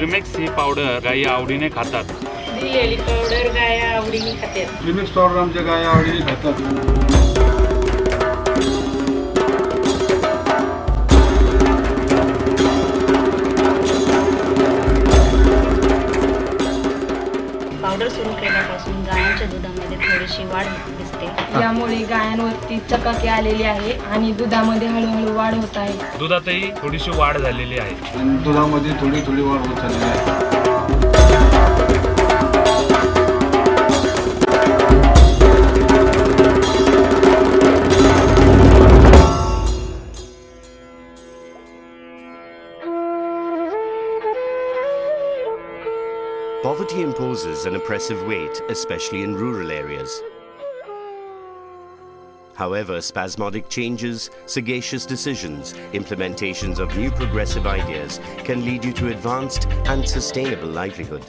Premix ही powder गायी आवडीने खातात. दिलेली पावडर गाय आवडीने खातात. प्रीमिक्स पावडर आमच्या गाय आवडीने खातात. पावडर सुरू केल्यापासून गायांच्या दुधामध्ये थोडीशी वाढ दिसते. यामुळे गायांवरती चकाकी आलेली आहे आणि दुधामध्ये हळूहळू वाढ होत आहे. दुधातही थोडीशी वाढ झालेली आहे. आणि दुधामध्ये थोडी वाढ होत चालली आहे. Poverty imposes an oppressive weight, especially in rural areas. However, spasmodic changes, sagacious decisions, implementations of new progressive ideas can lead you to advanced and sustainable livelihood.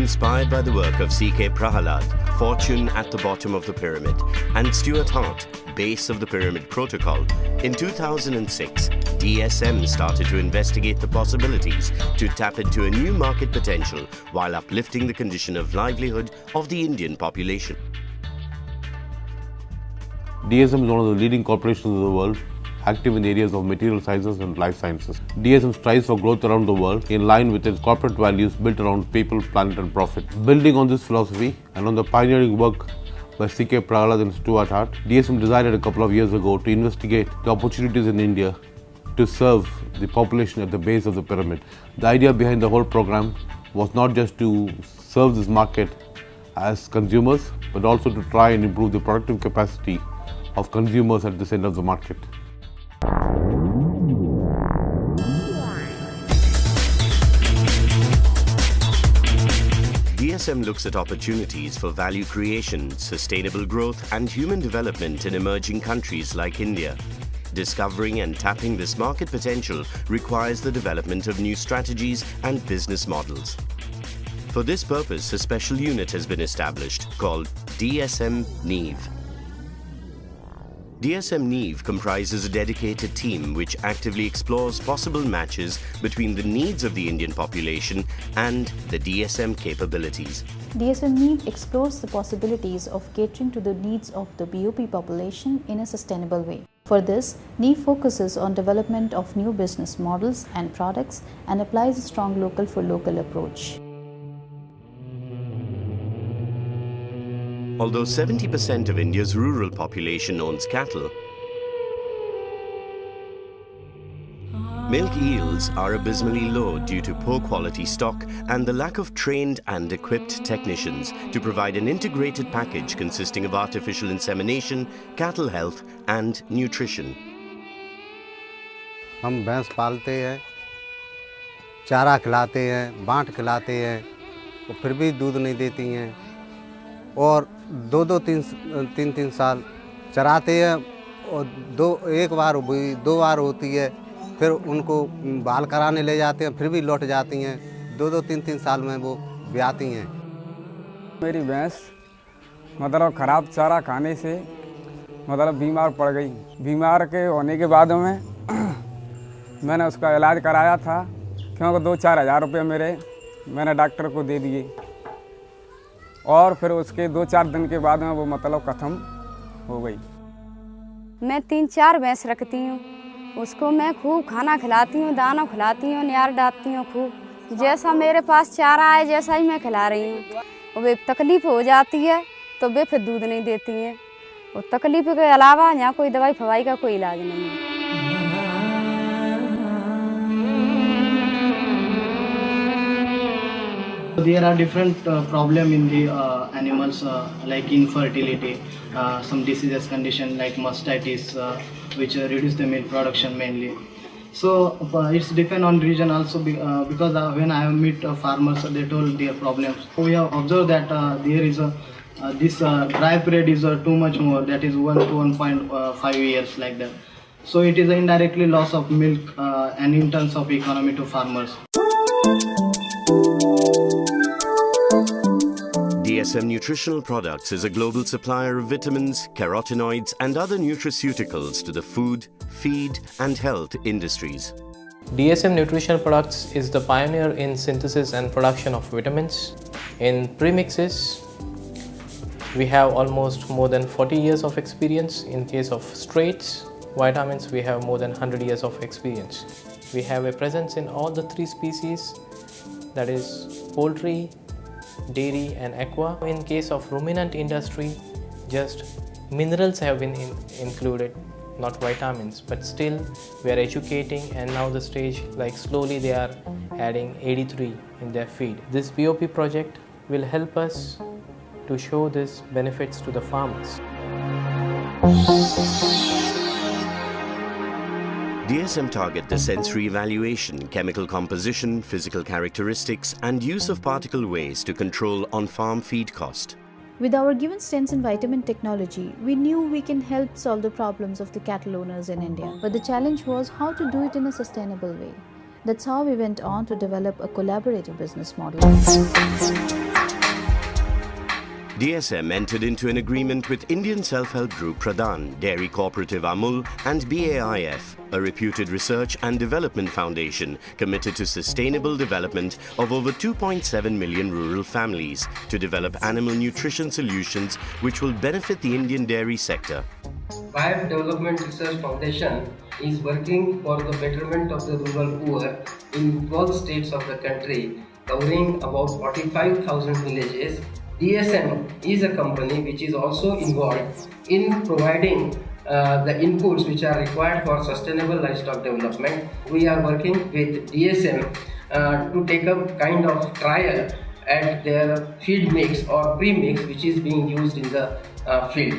Inspired by the work of C.K. Prahalad, Fortune at the Bottom of the Pyramid, and Stuart Hart, Base of the Pyramid Protocol, in 2006, DSM started to investigate the possibilities to tap into a new market potential while uplifting the condition of livelihood of the Indian population. DSM is one of the leading corporations of the world, active in areas of material sciences and life sciences. DSM strives for growth around the world in line with its corporate values built around people, planet and profit. Building on this philosophy and on the pioneering work by C.K. Prahalad and Stuart Hart, DSM decided a couple of years ago to investigate the opportunities in India to serve the population at the base of the pyramid. The idea behind the whole program was not just to serve this market as consumers, but also to try and improve the productive capacity of consumers at this end of the market. DSM looks at opportunities for value creation, sustainable growth and human development in emerging countries like India. Discovering and tapping this market potential requires the development of new strategies and business models. For this purpose, a special unit has been established called DSM Neve. DSM Neve comprises a dedicated team which actively explores possible matches between the needs of the Indian population and the DSM capabilities. DSM Neve explores the possibilities of catering to the needs of the BOP population in a sustainable way. For this, Neve focuses on development of new business models and products and applies a strong local for local approach. Although 70% of India's rural population owns cattle, milk yields are abysmally low due to poor quality stock and the lack of trained and equipped technicians to provide an integrated package consisting of artificial insemination, cattle health and nutrition. हम भैंस पालते हैं, चारा खिलाते हैं, बांट खिलाते हैं, तो फिर भी दूध नहीं देती हैं और तीन साल चराते हैं और एक बार हुई, 2 बार होती है, फिर उनको बाल कराने ले जाते हैं, फिर भी लौट जाती हैं, 3 साल में वो ब्याती हैं। मेरी भैंस मतलब ख़राब चारा खाने से मतलब बीमार पड़ गई। बीमार के होने के बाद में मैंने उसका इलाज कराया था, क्योंकि 2-4 हज़ार रुपये मैंने डॉक्टर को दे दिए और फिर उसके 2-4 दिन के बाद में वो मतलब ख़त्म हो गई। मैं 3-4 भैंस रखती हूँ, उसको मैं खूब खाना खिलाती हूँ, दाना खिलाती हूँ, नियार डालती हूँ खूब। जैसा मेरे पास चारा है जैसा ही मैं खिला रही हूँ। और वे तकलीफ़ हो जाती है तो वे फिर दूध नहीं देती हैं और तकलीफ़ के अलावा यहाँ कोई दवाई फवाई का कोई इलाज नहीं है। There are different problems in the animals like infertility, some diseases condition like mastitis which reduce the milk production mainly. So it's depend on region also because when I have meet farmers they told their problems. We have observed that there is this dry period is too much more, that is 1 to 1.5 years like that. So it is indirectly loss of milk and in terms of economy to farmers. DSM Nutritional Products is a global supplier of vitamins, carotenoids and other nutraceuticals to the food, feed and health industries. DSM Nutritional Products is the pioneer in synthesis and production of vitamins. In premixes, we have almost more than 40 years of experience. In case of straights, vitamins, we have more than 100 years of experience. We have a presence in all the 3 species, that is poultry, dairy and aqua. In case of ruminant industry, just minerals have been included, not vitamins, but still we are educating, and now the stage, like slowly they are adding 83 in their feed. This BOP project will help us to show these benefits to the farmers. DSM target the sensory evaluation, chemical composition, physical characteristics and use of particle waste to control on-farm feed cost. With our given strengths in vitamin technology, we knew we can help solve the problems of the cattle owners in India. But the challenge was how to do it in a sustainable way. That's how we went on to develop a collaborative business model. DSM entered into an agreement with Indian self-help group Pradhan, Dairy Cooperative Amul and BAIF, a reputed research and development foundation committed to sustainable development of over 2.7 million rural families to develop animal nutrition solutions which will benefit the Indian dairy sector. BAIF Development Research Foundation is working for the betterment of the rural poor in 12 states of the country, covering about 45,000 villages. DSM is a company which is also involved in providing the inputs which are required for sustainable livestock development. We are working with DSM to take a kind of trial at their feed mix or pre-mix which is being used in the field.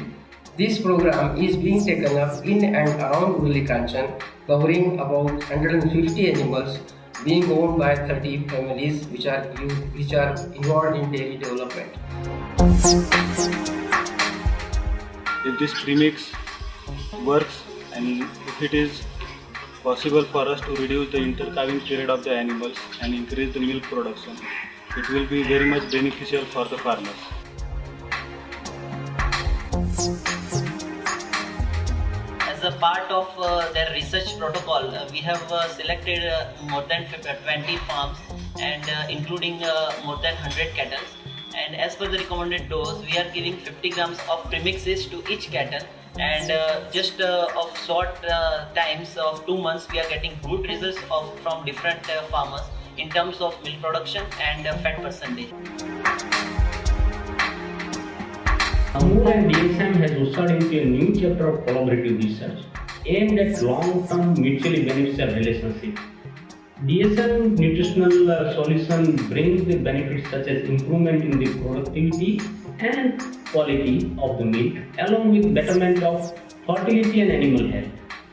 This program is being taken up in and around Urli-Kanchan, covering about 150 animals being owned by 30 families which are involved in dairy development. If this premix works and if it is possible for us to reduce the intercalving period of the animals and increase the milk production, it will be very much beneficial for the farmers. As a part of their research protocol, we have selected more than 20 farms and including more than 100 cattle. And as per the recommended dose, we are giving 50 grams of premixes to each cattle, and just of short times of 2 months, we are getting good results from different farmers in terms of milk production and fat percentage. Amul and DSM has ushered into a new chapter of collaborative research aimed at long-term mutually beneficial relationship. DSM nutritional solution brings the benefits such as improvement in the productivity and quality of the milk, along with betterment of fertility and animal health.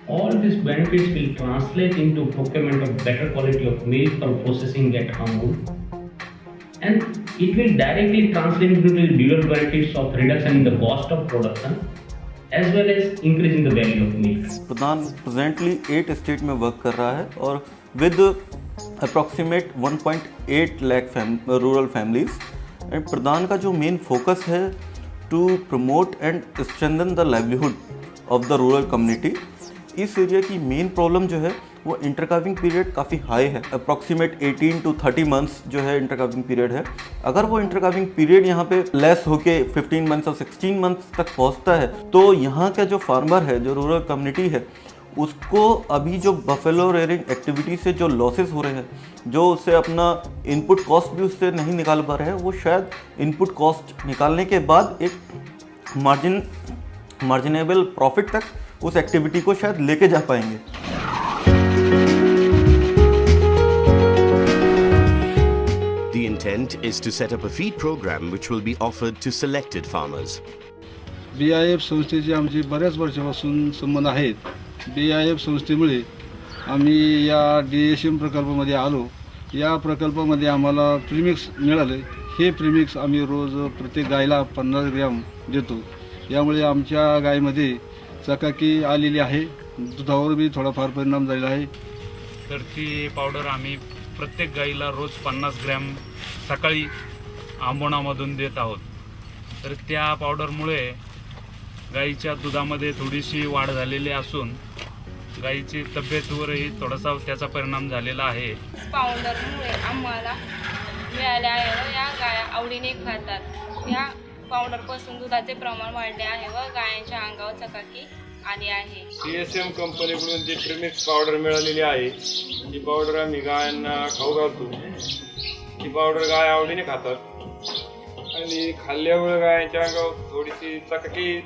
All these benefits will translate into procurement of better quality of milk for processing at Amul, and it will directly translate into the dual benefits of reduction in the cost of production as well as increasing the value of milk. Pradhan presently 8 state में work कर रहा है और with approximate 1.8 lakh rural families. And प्रधान का जो main focus है to promote and strengthen the livelihood of the rural community. इस area की मेन प्रॉब्लम जो है वो इंटरकाविंग पीरियड काफ़ी हाई है, अप्रॉक्सीमेट 18 to 30 मंथ्स जो है इंटरकाविंग पीरियड है। अगर वो इंटरकाविंग पीरियड यहाँ पे लेस होके 15 मंथ्स और 16 मंथ्स तक पहुँचता है तो यहाँ का जो फार्मर है, जो रूरल कम्युनिटी है, उसको अभी जो बफेलो रेयरिंग एक्टिविटी से जो लॉसेस हो रहे हैं, जो उससे अपना इनपुट कॉस्ट भी उससे नहीं निकाल पा रहे हैं, वो शायद इनपुट कॉस्ट निकालने के बाद एक मार्जिनेबल प्रॉफिट तक उस एक्टिविटी को शायद लेके जा पाएंगे। The intent is to set up a feed program which will be offered to selected farmers. BIF संस्थेची आमची बऱ्याच वर्षापासून संबंध आहेत. BIF संस्थेमुळे आम्ही या DSM प्रकल्पामध्ये आलो. या प्रकल्पामध्ये आम्हाला प्रीमिक्स मिळाले. हे प्रीमिक्स आम्ही रोज प्रत्येक गायला 50 ग्रॅम देतो. यामुळे आमच्या गायमध्ये चकाकी आलेली आहे. दुधावर भी थोडाफार परिणाम झालेला आहे. तर ती पावडर आम्ही प्रत्येक गाईला रोज 50 ग्रॅम सकाळी आंबोणामधून देत आहोत. तर त्या पावडरमुळे गाईच्या दुधामध्ये थोडीशी वाढ झालेली असून गाईची तब्येतीवरही थोडासा त्याचा परिणाम झालेला आहे. पावडरमुळे आम्हाला मिळाले आहे व या गाया आवडीने खातात. या पावडरपासून दुधाचे प्रमाण वाढले आहे व गायांच्या अंगावर चकाकी आली आहे. DSM कंपनीकडून जी प्रीमिक्स पावडर मिळालेली आहे, ती पावडर आम्ही गायांना खाऊ घालतो. ती पावडर गाय आवडीने खातात आणि खाल्ल्यामुळे गायांच्या अंगावर थोडीशी चकाकी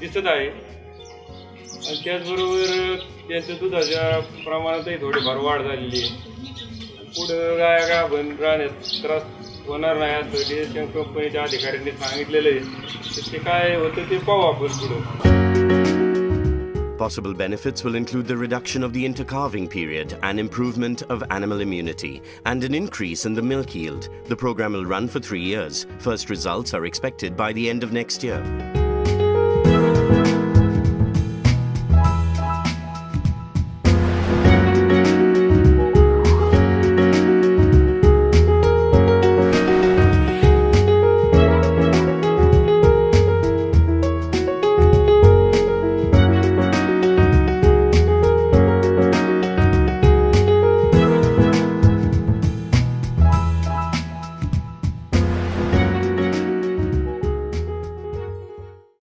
दिसत आहे आणि त्याचबरोबर त्यांच्या दुधाच्या प्रमाणातही थोडीफार वाढ झालेली आहे. पुढं गाया राहण्यास त्रास होणार नाही असं DSM कंपनीच्या अधिकाऱ्यांनी सांगितलेलं आहे. ते काय होतं ते पाहू आपण पुढं. Possible benefits will include the reduction of the intercalving period, an improvement of animal immunity, and an increase in the milk yield. The program will run for 3 years. First results are expected by the end of next year.